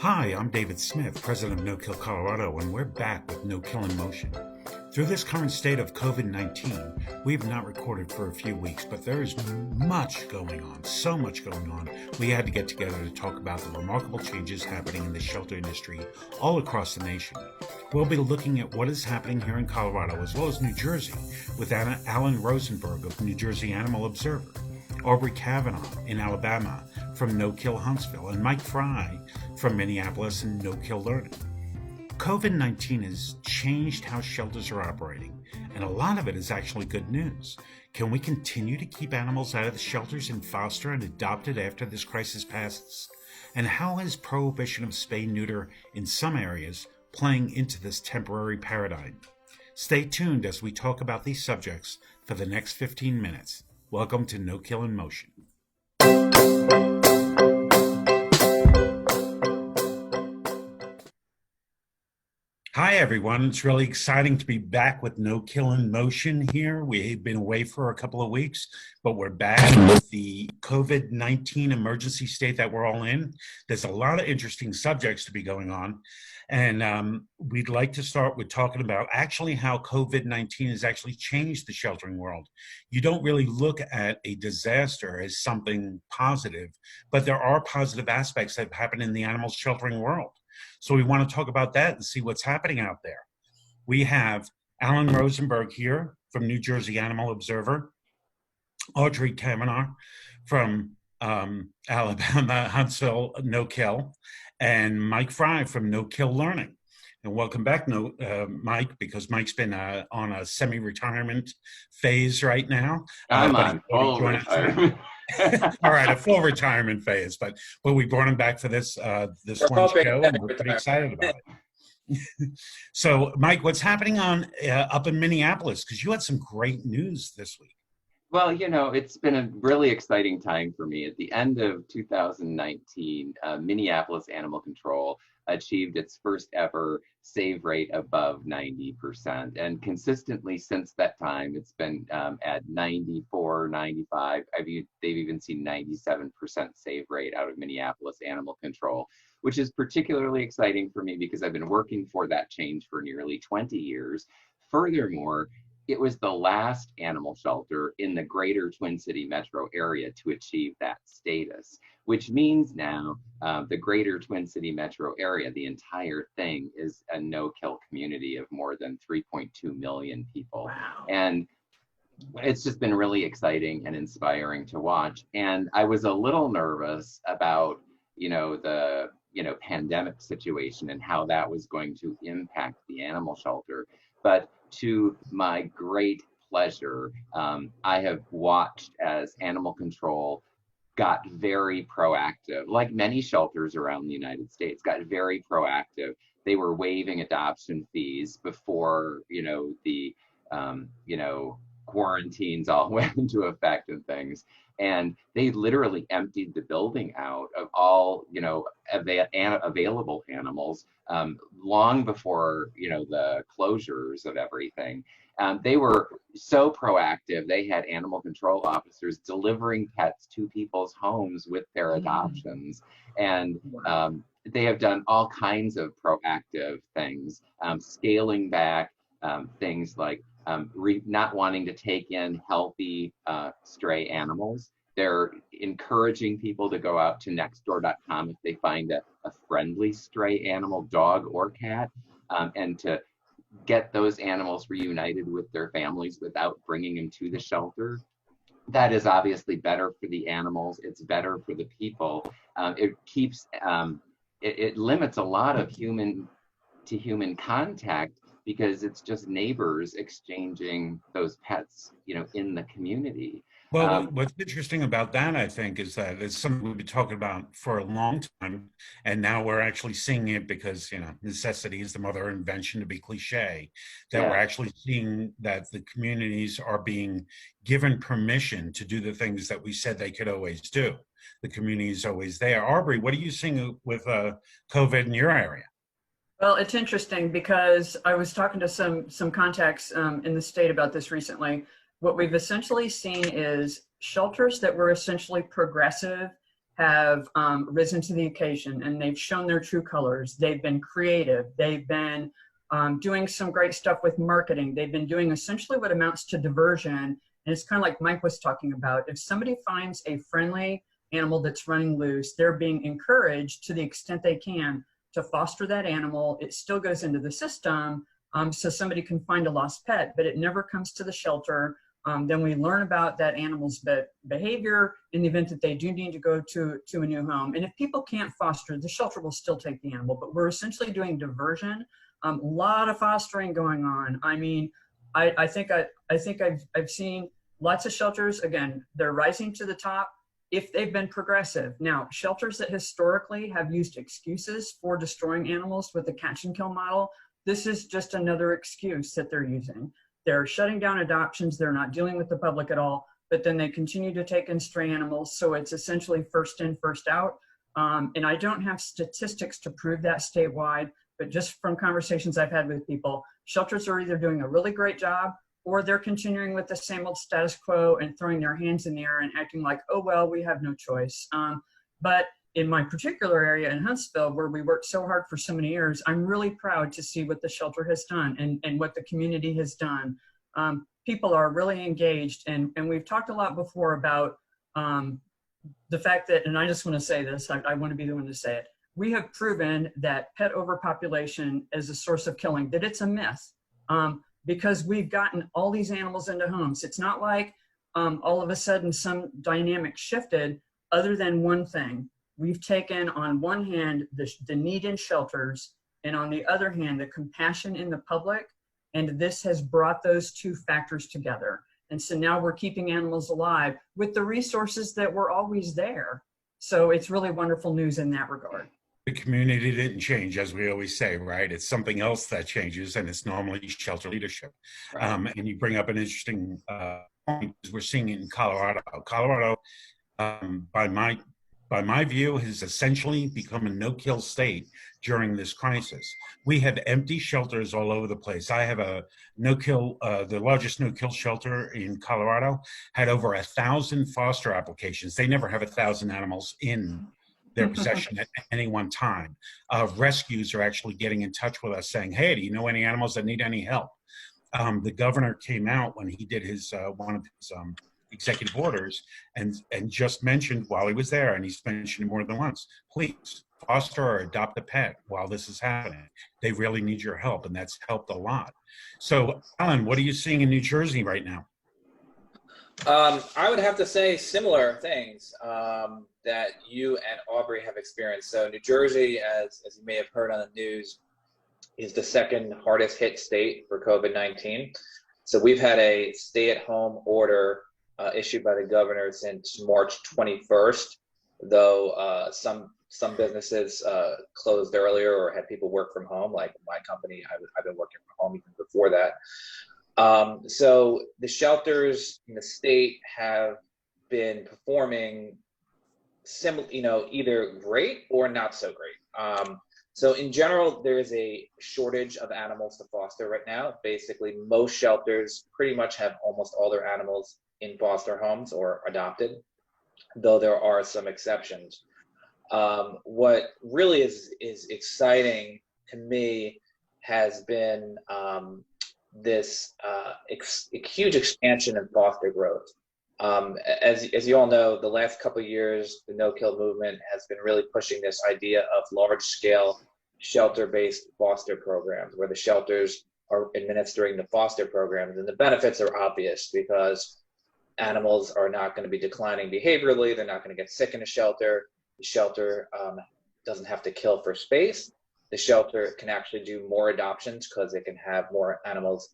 Hi, I'm David Smith, president of No Kill Colorado, and we're back with No Kill in Motion. Through this current state of COVID-19, we have not recorded for a few weeks, but there is much going on, so much going on. We had to get together to talk about the remarkable changes happening in the shelter industry all across the nation. We'll be looking at what is happening here in Colorado as well as New Jersey with Alan Rosenberg of New Jersey Animal Observer, Aubrie Kavanaugh in Alabama from No Kill Huntsville, and Mike Fry from Minneapolis and No Kill Learning. COVID-19 has changed how shelters are operating, and a lot of it is actually good news. Can we continue to keep animals out of the shelters and foster and adopted after this crisis passes? And how is prohibition of spay-neuter in some areas playing into this temporary paradigm? Stay tuned as we talk about these subjects for the next 15 minutes. Welcome to No Kill in Motion. Hi, everyone. It's really exciting to be back with No Kill in Motion here. We've been away for a couple of weeks, but we're back with the COVID-19 emergency state that we're all in. There's a lot of interesting subjects to be going on. And we'd like to start with talking about actually how COVID-19 has actually changed the sheltering world. You don't really look at a disaster as something positive, but there are positive aspects that have happened in the animal sheltering world. So we want to talk about that and see what's happening out there. We have Alan Rosenberg here from New Jersey Animal Observer, Aubrie Kavanaugh from Alabama, Huntsville, No Kill, and Mike Fry from No Kill Learning. And welcome back, Mike, because Mike's been on a semi-retirement phase right now. I'm on full retirement. All right, a full retirement phase, but we brought him back for this one show, and we're pretty excited about it. So, Mike, what's happening on up in Minneapolis? Because you had some great news this week. Well, you know, it's been a really exciting time for me. At the end of 2019, Minneapolis Animal Control achieved its first ever save rate above 90%. And consistently since that time, it's been at 94, 95. They've even seen 97% save rate out of Minneapolis Animal Control, which is particularly exciting for me because I've been working for that change for nearly 20 years. Furthermore, it was the last animal shelter in the greater Twin City metro area to achieve that status, which means now the greater Twin City metro area, the entire thing is a no-kill community of more than 3.2 million people. Wow. And it's just been really exciting and inspiring to watch. And I was a little nervous about, the pandemic situation and how that was going to impact the animal shelter. But to my great pleasure, I have watched as animal control got very proactive, like many shelters around the United States, got very proactive. They were waiving adoption fees before, the quarantines all went into effect and things. And they literally emptied the building out of all, available animals long before, the closures of everything. They were so proactive. They had animal control officers delivering pets to people's homes with their adoptions. And they have done all kinds of proactive things, scaling back things like not wanting to take in healthy stray animals. They're encouraging people to go out to nextdoor.com if they find a friendly stray animal, dog or cat, and to get those animals reunited with their families without bringing them to the shelter. That is obviously better for the animals. It's better for the people. It keeps, it limits a lot of human to human contact because it's just neighbors exchanging those pets, in the community. Well, what's interesting about that, I think, is that it's something we've been talking about for a long time, and now we're actually seeing it because, necessity is the mother of invention, to be cliche, that we're actually seeing that the communities are being given permission to do the things that we said they could always do. The community is always there. Aubrie, what are you seeing with COVID in your area? Well, it's interesting because I was talking to some contacts in the state about this recently. What we've essentially seen is shelters that were essentially progressive have risen to the occasion, and they've shown their true colors. They've been creative. They've been doing some great stuff with marketing. They've been doing essentially what amounts to diversion. And it's kind of like Mike was talking about. If somebody finds a friendly animal that's running loose, they're being encouraged to the extent they can to foster that animal. It still goes into the system, so somebody can find a lost pet, but it never comes to the shelter. Then we learn about that animal's behavior in the event that they do need to go to a new home. And if people can't foster, the shelter will still take the animal, but we're essentially doing diversion. A lot of fostering going on. I mean, I think I've seen lots of shelters. Again, they're rising to the top if they've been progressive. Now, shelters that historically have used excuses for destroying animals with the catch and kill model, this is just another excuse that they're using. They're shutting down adoptions. They're not dealing with the public at all, but then they continue to take in stray animals. So it's essentially first in, first out. And I don't have statistics to prove that statewide, but just from conversations I've had with people, shelters are either doing a really great job or they're continuing with the same old status quo and throwing their hands in the air and acting like, oh, well, we have no choice. But in my particular area in Huntsville, where we worked so hard for so many years, I'm really proud to see what the shelter has done and what the community has done. People are really engaged, and we've talked a lot before about the fact that, and I just want to say this, I want to be the one to say it, we have proven that pet overpopulation is a source of killing, that it's a myth, because we've gotten all these animals into homes. It's not like all of a sudden some dynamic shifted other than one thing. We've taken on one hand the need in shelters, and on the other hand, the compassion in the public, and this has brought those two factors together. And so now we're keeping animals alive with the resources that were always there. So it's really wonderful news in that regard. The community didn't change, as we always say, right? It's something else that changes, and it's normally shelter leadership. Right. And you bring up an interesting point, because we're seeing it in Colorado. Colorado, by my view, has essentially become a no-kill state during this crisis. We have empty shelters all over the place. I have a no-kill, the largest no-kill shelter in Colorado, had over 1,000 foster applications. They never have 1,000 animals in their possession at any one time. Rescues are actually getting in touch with us saying, hey, do you know any animals that need any help? The governor came out when he did his one of his executive orders and just mentioned while he was there, and he's mentioned it more than once, please foster or adopt a pet while this is happening. They really need your help, and that's helped a lot. So, Alan, what are you seeing in New Jersey right now? I would have to say similar things that you and Aubrie have experienced. So New Jersey, as you may have heard on the news, is the second hardest hit state for COVID-19. So we've had a stay-at-home order issued by the governor since March 21st, though some businesses closed earlier or had people work from home. Like my company, I've been working from home even before that. So the shelters in the state have been performing either great or not so great. So in general, there is a shortage of animals to foster right now. Basically, most shelters pretty much have almost all their animals in foster homes or adopted, though there are some exceptions. What really is exciting to me has been this huge expansion in foster growth. As you all know, the last couple of years, the no-kill movement has been really pushing this idea of large-scale shelter-based foster programs, where the shelters are administering the foster programs, and the benefits are obvious because animals are not going to be declining behaviorally. They're not going to get sick in a shelter. The shelter doesn't have to kill for space. The shelter can actually do more adoptions because it can have more animals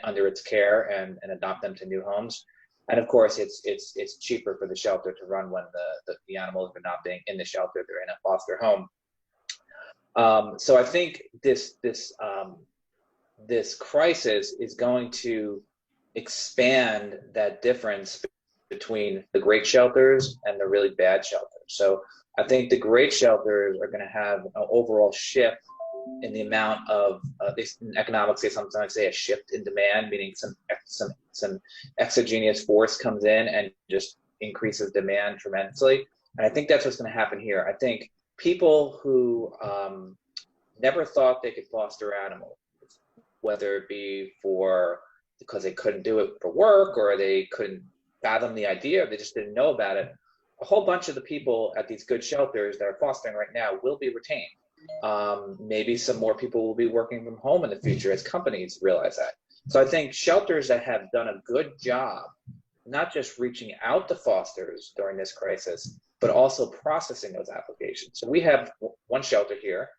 under its care and adopt them to new homes. And of course, it's cheaper for the shelter to run when the animals are not being in the shelter; they're in a foster home. So I think this crisis is going to expand that difference between the great shelters and the really bad shelters. So I think the great shelters are going to have an overall shift in the amount of, in economics, they sometimes say a shift in demand, meaning some exogenous force comes in and just increases demand tremendously. And I think that's what's going to happen here. I think people who never thought they could foster animals, whether it be because they couldn't do it for work, or they couldn't fathom the idea, or they just didn't know about it, a whole bunch of the people at these good shelters that are fostering right now will be retained. Maybe some more people will be working from home in the future as companies realize that. So I think shelters that have done a good job, not just reaching out to fosters during this crisis, but also processing those applications. So we have one shelter here.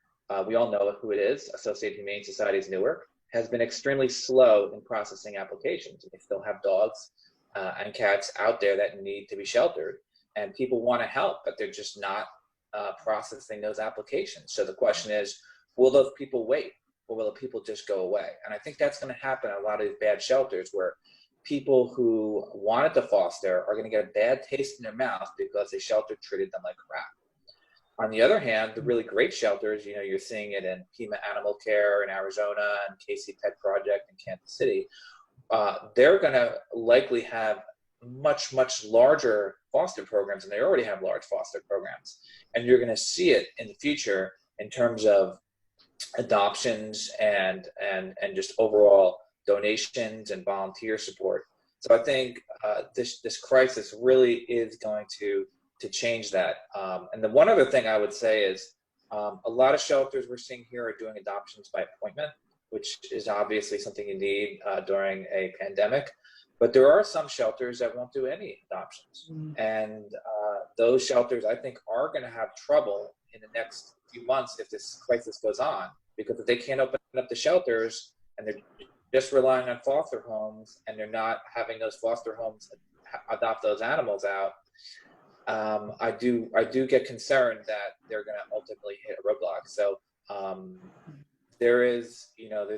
We all know who it is. Associated Humane Societies Newark has been extremely slow in processing applications. They still have dogs and cats out there that need to be sheltered, and people want to help, but they're just not processing those applications. So the question is, will those people wait, or will the people just go away? And I think that's going to happen at a lot of these bad shelters, where people who wanted to foster are going to get a bad taste in their mouth because the shelter treated them like crap. On the other hand, the really great shelters, you're seeing it in Pima Animal Care in Arizona and Casey Pet Project in Kansas City. They're going to likely have much, much larger foster programs, and they already have large foster programs. And you're going to see it in the future in terms of adoptions and just overall donations and volunteer support. So I think this crisis really is going to change that. And the one other thing I would say is a lot of shelters we're seeing here are doing adoptions by appointment, which is obviously something you need during a pandemic. But there are some shelters that won't do any adoptions. And those shelters, I think, are going to have trouble in the next few months if this crisis goes on, because if they can't open up the shelters and they're just relying on foster homes, and they're not having those foster homes adopt those animals out, I do get concerned that they're going to ultimately hit a roadblock. So there's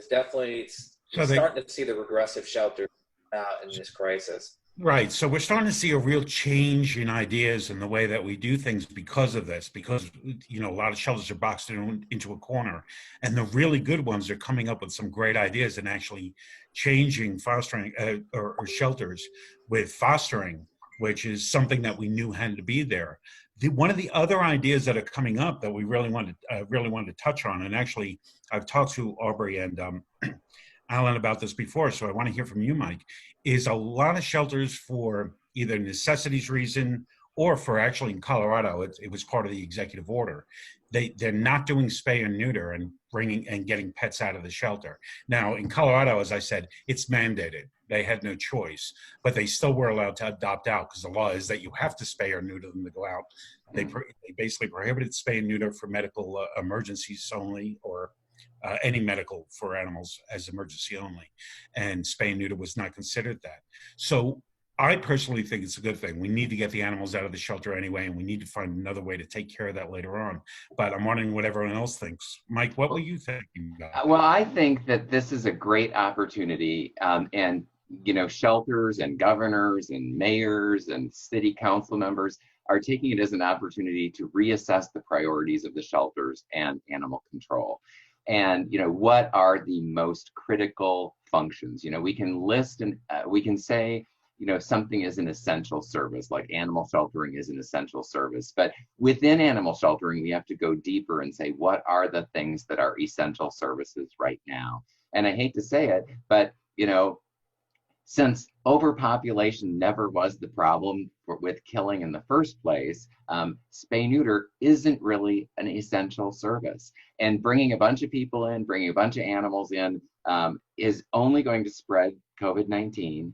definitely starting to see the regressive shelters out in this crisis. Right. So we're starting to see a real change in ideas and the way that we do things because of this, because, a lot of shelters are boxed into a corner, and the really good ones are coming up with some great ideas and actually changing fostering or shelters with fostering, which is something that we knew had to be there. One of the other ideas that are coming up that we really wanted to touch on, and actually I've talked to Aubrie and Alan about this before, so I want to hear from you, Mike, is a lot of shelters for either necessities reason or for, actually in Colorado, it was part of the executive order. They're not doing spay and neuter and bringing and getting pets out of the shelter. Now in Colorado, as I said, it's mandated. They had no choice, but they still were allowed to adopt out because the law is that you have to spay or neuter them to go out. They basically prohibited spay and neuter for medical emergencies only, or any medical for animals as emergency only, and spay and neuter was not considered that. So I personally think it's a good thing. We need to get the animals out of the shelter anyway, and we need to find another way to take care of that later on. But I'm wondering what everyone else thinks. Mike, what were you thinking about? Well, I think that this is a great opportunity, and shelters and governors and mayors and city council members are taking it as an opportunity to reassess the priorities of the shelters and animal control. And what are the most critical functions? We can list and we can say something is an essential service, like animal sheltering is an essential service. But within animal sheltering, we have to go deeper and say, what are the things that are essential services right now? And I hate to say it, but since overpopulation never was the problem with killing in the first place, spay neuter isn't really an essential service. And bringing a bunch of people in, bringing a bunch of animals in is only going to spread COVID-19.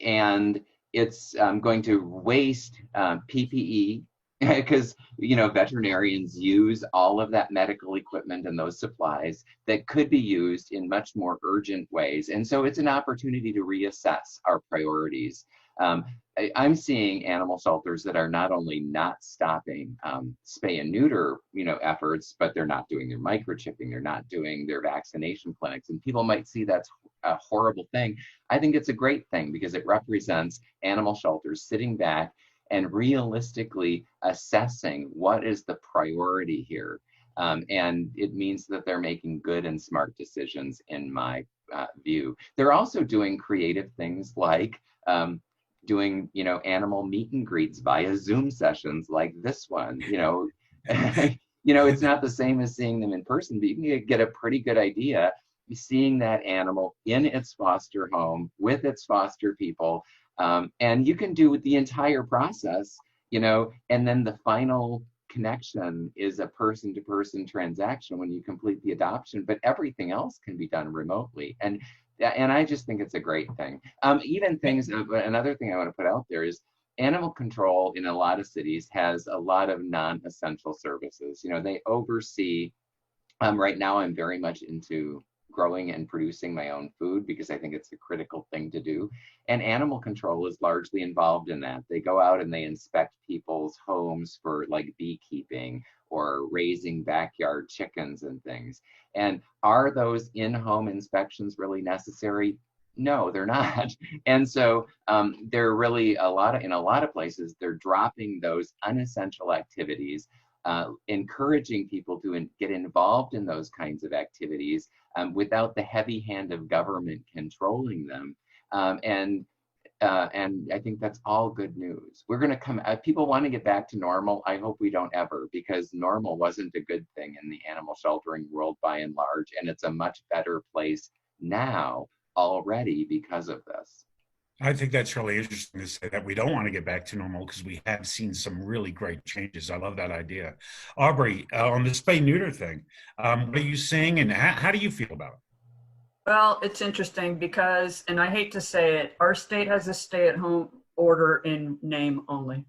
And it's going to waste PPE, because veterinarians use all of that medical equipment and those supplies that could be used in much more urgent ways. And so it's an opportunity to reassess our priorities. I'm seeing animal shelters that are not only not stopping spay and neuter efforts, but they're not doing their microchipping, they're not doing their vaccination clinics. And people might see that's a horrible thing. I think it's a great thing, because it represents animal shelters sitting back and realistically assessing what is the priority here. And it means that they're making good and smart decisions, in my view. They're also doing creative things like doing, animal meet and greets via Zoom sessions like this one, it's not the same as seeing them in person, but you can get a pretty good idea seeing that animal in its foster home with its foster people. And you can do the entire process, and then the final connection is a person-to-person transaction when you complete the adoption, but everything else can be done remotely. And I just think it's a great thing. Another thing I want to put out there is animal control in a lot of cities has a lot of non-essential services. They oversee, right now I'm very much into growing and producing my own food because I think it's a critical thing to do. And animal control is largely involved in that. They go out and they inspect people's homes for like beekeeping or raising backyard chickens and things. And are those in-home inspections really necessary? No, they're not. And so they're really in a lot of places, they're dropping those unessential activities, encouraging people to get involved in those kinds of activities without the heavy hand of government controlling them. And I think that's all good news. We're going to people want to get back to normal. I hope we don't ever, because normal wasn't a good thing in the animal sheltering world by and large. And it's a much better place now already because of this. I think that's really interesting to say that we don't want to get back to normal because we have seen some really great changes. I love that idea. Aubrie, on the spay-neuter thing, what are you seeing and how do you feel about it? Well, it's interesting because, and I hate to say it, our state has a stay-at-home order in name only.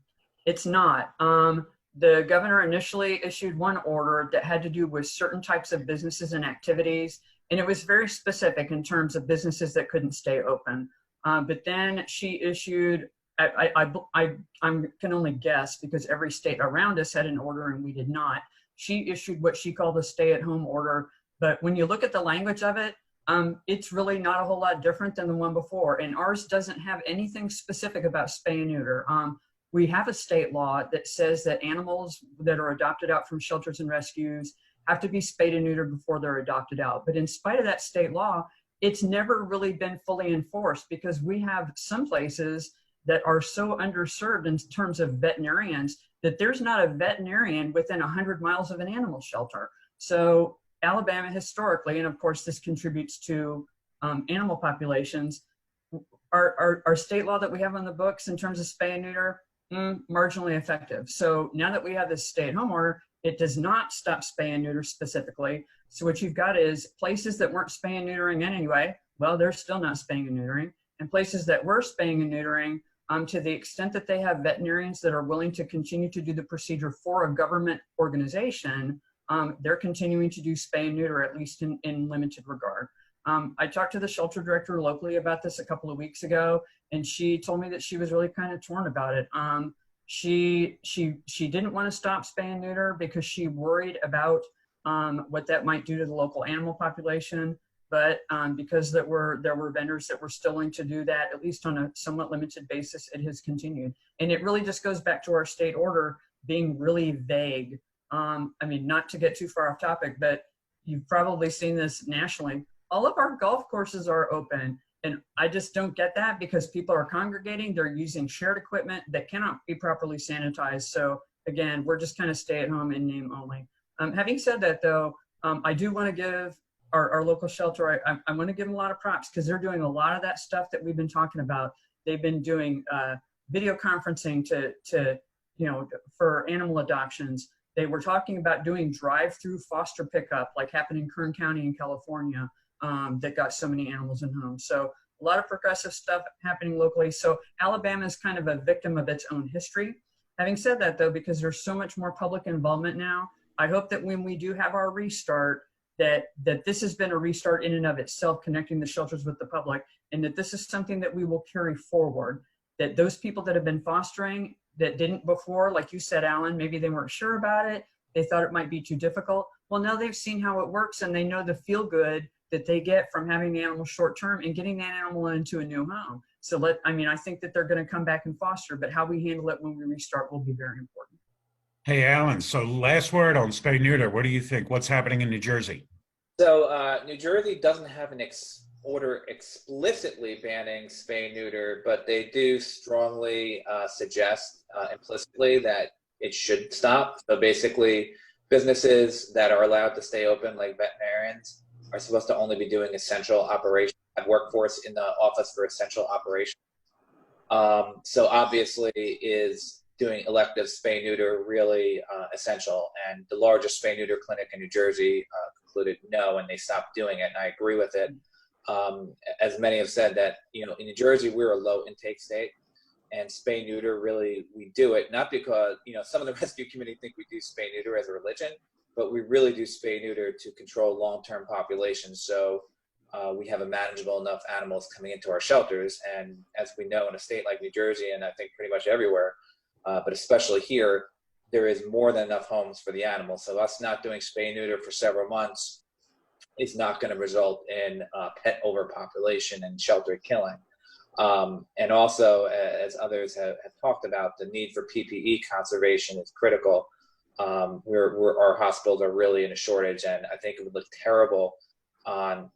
It's not. The governor initially issued one order that had to do with certain types of businesses and activities, and it was very specific in terms of businesses that couldn't stay open. But then she issued, I can only guess because every state around us had an order and we did not. She issued what she called a stay-at-home order. But when you look at the language of it, it's really not a whole lot different than the one before. And ours doesn't have anything specific about spay and neuter. We have a state law that says that animals that are adopted out from shelters and rescues have to be spayed and neutered before they're adopted out. But in spite of that state law, it's never really been fully enforced because we have some places that are so underserved in terms of veterinarians that there's not a veterinarian within 100 miles of an animal shelter. So Alabama historically, and of course this contributes to animal populations, our state law that we have on the books in terms of spay and neuter, marginally effective. So now that we have this stay-at-home order, it does not stop spay and neuter specifically. So what you've got is places that weren't spaying and neutering anyway, well, they're still not spaying and neutering. And places that were spaying and neutering, to the extent that they have veterinarians that are willing to continue to do the procedure for a government organization, they're continuing to do spay and neuter, at least in limited regard. I talked to the shelter director locally about this a couple of weeks ago, and she told me that she was really kind of torn about it. She didn't want to stop spay and neuter because she worried about what that might do to the local animal population. But because there were vendors that were still willing to do that, at least on a somewhat limited basis, it has continued. And it really just goes back to our state order being really vague. I mean, not to get too far off topic, but you've probably seen this nationally. All of our golf courses are open. And I just don't get that because people are congregating, they're using shared equipment that cannot be properly sanitized. So again, we're just kind of stay at home in name only. Having said that though, I do want to give our local shelter, I want to give them a lot of props because they're doing a lot of that stuff that we've been talking about. They've been doing video conferencing for animal adoptions. They were talking about doing drive-through foster pickup like happened in Kern County in California. That got so many animals in homes. So a lot of progressive stuff happening locally. So Alabama is kind of a victim of its own history. Having said that though, because there's so much more public involvement now, I hope that when we do have our restart, that this has been a restart in and of itself, connecting the shelters with the public, and that this is something that we will carry forward, that those people that have been fostering that didn't before, like you said, Alan, maybe they weren't sure about it. They thought it might be too difficult. Well, now they've seen how it works and they know the feel good that they get from having the animal short term and getting that animal into a new home. So I think that they're going to come back and foster, but how we handle it when we restart will be very important. Hey, Alan, so last word on spay neuter. What do you think? What's happening in New Jersey? So New Jersey doesn't have an order explicitly banning spay neuter, but they do strongly suggest implicitly that it should stop. So basically, businesses that are allowed to stay open, like veterinarians, are supposed to only be doing essential operations, have workforce in the office for essential operations. So obviously, is doing elective spay neuter really essential? And the largest spay neuter clinic in New Jersey concluded no, and they stopped doing it. And I agree with it. As many have said that, you know, in New Jersey, we're a low intake state, and spay neuter, really, we do it not because, you know, some of the rescue community think we do spay neuter as a religion, but we really do spay neuter to control long-term populations. So we have a manageable enough animals coming into our shelters. And as we know, in a state like New Jersey, and I think pretty much everywhere, but especially here, there is more than enough homes for the animals. So us not doing spay neuter for several months is not going to result in pet overpopulation and shelter killing. And also, as others have talked about, the need for PPE conservation is critical. Our hospitals are really in a shortage, and I think it would look terrible on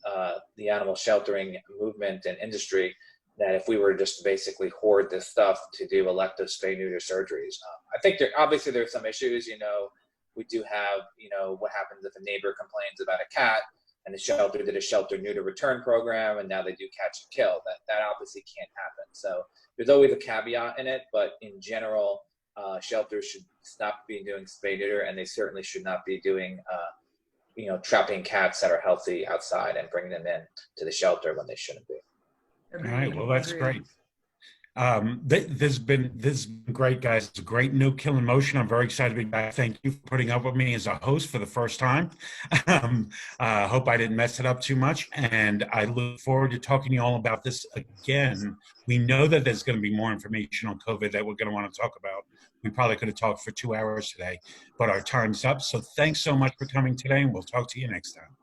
the animal sheltering movement and industry that if we were just to basically hoard this stuff to do elective spay neuter surgeries. I think obviously there's some issues. You know, we do have, you know, what happens if a neighbor complains about a cat and the shelter did a shelter neuter return program and now they do catch and kill. That obviously can't happen. So there's always a caveat in it, but in general, shelters should stop doing spay neuter, and they certainly should not be doing you know, trapping cats that are healthy outside and bringing them in to the shelter when they shouldn't be. All right, well, that's great. This has been great, guys. It's a great no killing motion. I'm very excited to be back. Thank you for putting up with me as a host for the first time. Hope I didn't mess it up too much, and I look forward to talking to you all about this again. We know that there's going to be more information on COVID that we're going to want to talk about. We probably could have talked for 2 hours today, but our time's up. So thanks so much for coming today, and we'll talk to you next time.